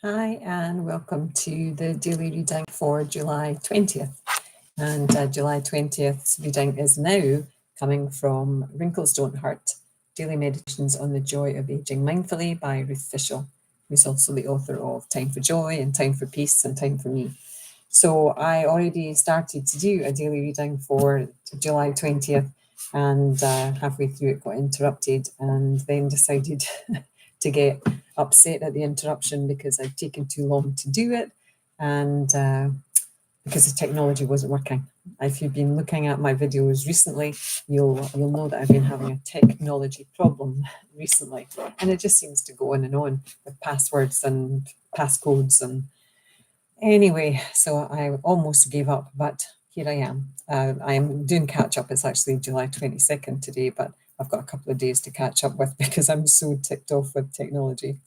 Hi, and welcome to the daily reading for July 20th. And July 20th's reading is now coming from Wrinkles Don't Hurt, Daily Meditations on the Joy of Aging Mindfully by Ruth Fishel, who's also the author of Time for Joy and Time for Peace and Time for Me. So I already started to do a daily reading for July 20th, and halfway through it got interrupted, and then decided to get upset at the interruption because I'd taken too long to do it, and because the technology wasn't working. If you've been looking at my videos recently, you'll know that I've been having a technology problem recently, and it just seems to go on and on with passwords and passcodes. And anyway, so I almost gave up, but here I am. I am doing catch up. It's actually July 22nd today, but I've got a couple of days to catch up with because I'm so ticked off with technology.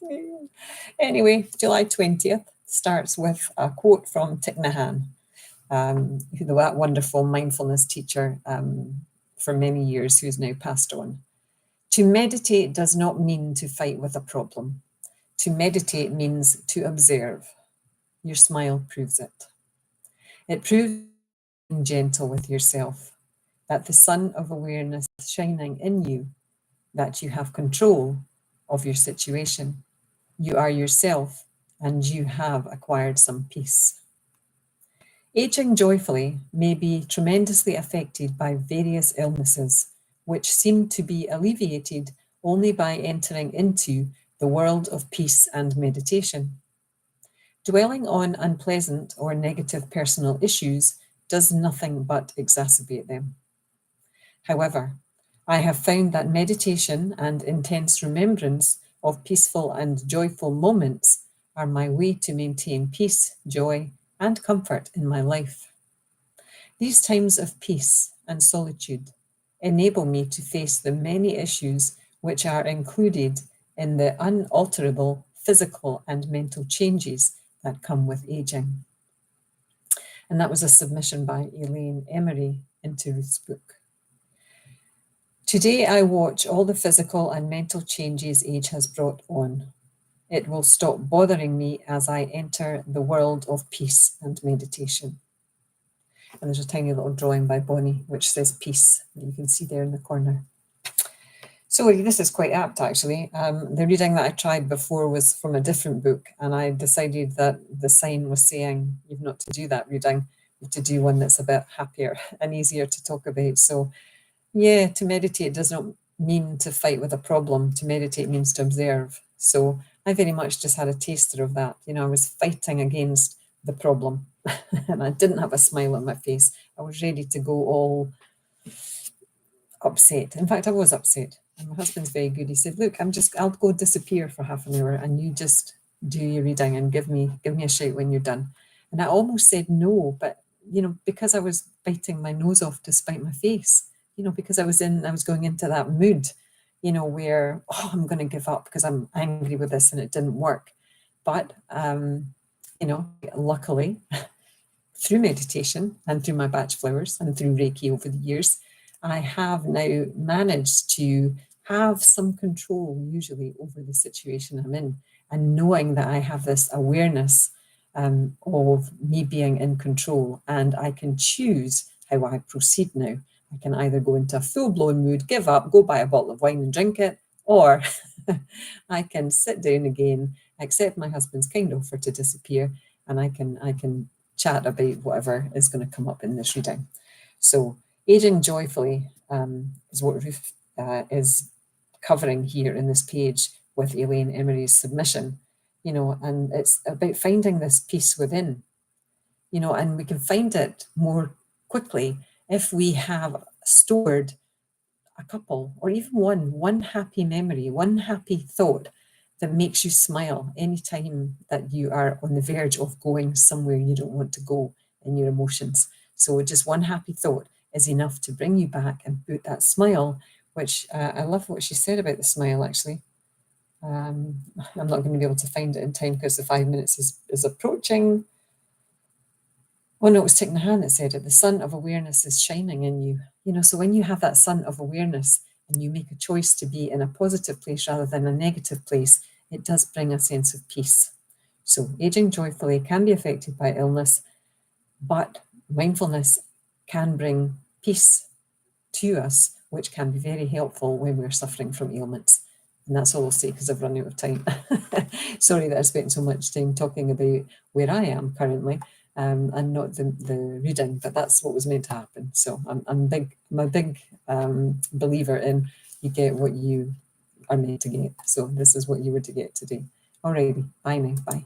Anyway, July 20th starts with a quote from Thich Nhat Hanh, that wonderful mindfulness teacher for many years who's now passed on. To meditate does not mean to fight with a problem. To meditate means to observe. Your smile proves it. It proves being gentle with yourself, that the sun of awareness is shining in you, that you have control of your situation. You are yourself, and you have acquired some peace. Aging joyfully may be tremendously affected by various illnesses, which seem to be alleviated only by entering into the world of peace and meditation. Dwelling on unpleasant or negative personal issues does nothing but exacerbate them. However, I have found that meditation and intense remembrance of peaceful and joyful moments are my way to maintain peace, joy, and comfort in my life. These times of peace and solitude enable me to face the many issues which are included in the unalterable physical and mental changes that come with aging. And that was a submission by Elaine Emery into Ruth's book. Today I watch all the physical and mental changes age has brought on. It will stop bothering me as I enter the world of peace and meditation. And there's a tiny little drawing by Bonnie which says peace that you can see there in the corner. So this is quite apt, actually. The reading that I tried before was from a different book, and I decided that the sign was saying you've not to do that reading, you have to do one that's a bit happier and easier to talk about. So yeah, to meditate does not mean to fight with a problem. To meditate means to observe. So I very much just had a taster of that. I was fighting against the problem and I didn't have a smile on my face. I was ready to go all upset. In fact, I was upset. And my husband's very good. He said, look, I'll go disappear for half an hour and you just do your reading and give me a shout when you're done. And I almost said no, but because I was biting my nose off to spite my face, because I was going into that mood, where, I'm going to give up because I'm angry with this and it didn't work. But, luckily, through meditation and through my batch flowers and through Reiki over the years, I have now managed to have some control usually over the situation I'm in, and knowing that I have this awareness of me being in control, and I can choose how I proceed now. I can either go into a full-blown mood, give up, go buy a bottle of wine and drink it, or I can sit down again, accept my husband's kind offer to disappear, and I can chat about whatever is going to come up in this reading. So aging joyfully is what Ruth is covering here in this page with Elaine Emery's submission, and it's about finding this peace within, and we can find it more quickly if we have stored a couple or even one happy memory, one happy thought that makes you smile anytime that you are on the verge of going somewhere you don't want to go in your emotions. So just one happy thought is enough to bring you back and put that smile, which I love what she said about the smile, actually. I'm not going to be able to find it in time because the 5 minutes is approaching. Oh no, it was Thich Nhat Hanh that said it. The sun of awareness is shining in you. So when you have that sun of awareness and you make a choice to be in a positive place rather than a negative place, it does bring a sense of peace. So aging joyfully can be affected by illness, but mindfulness can bring peace to us, which can be very helpful when we're suffering from ailments. And that's all I'll say because I've run out of time. Sorry that I spent so much time talking about where I am currently and not the reading, but that's what was meant to happen. So I'm a big believer in you get what you are meant to get. So this is what you were to get today. Alrighty, bye now, bye.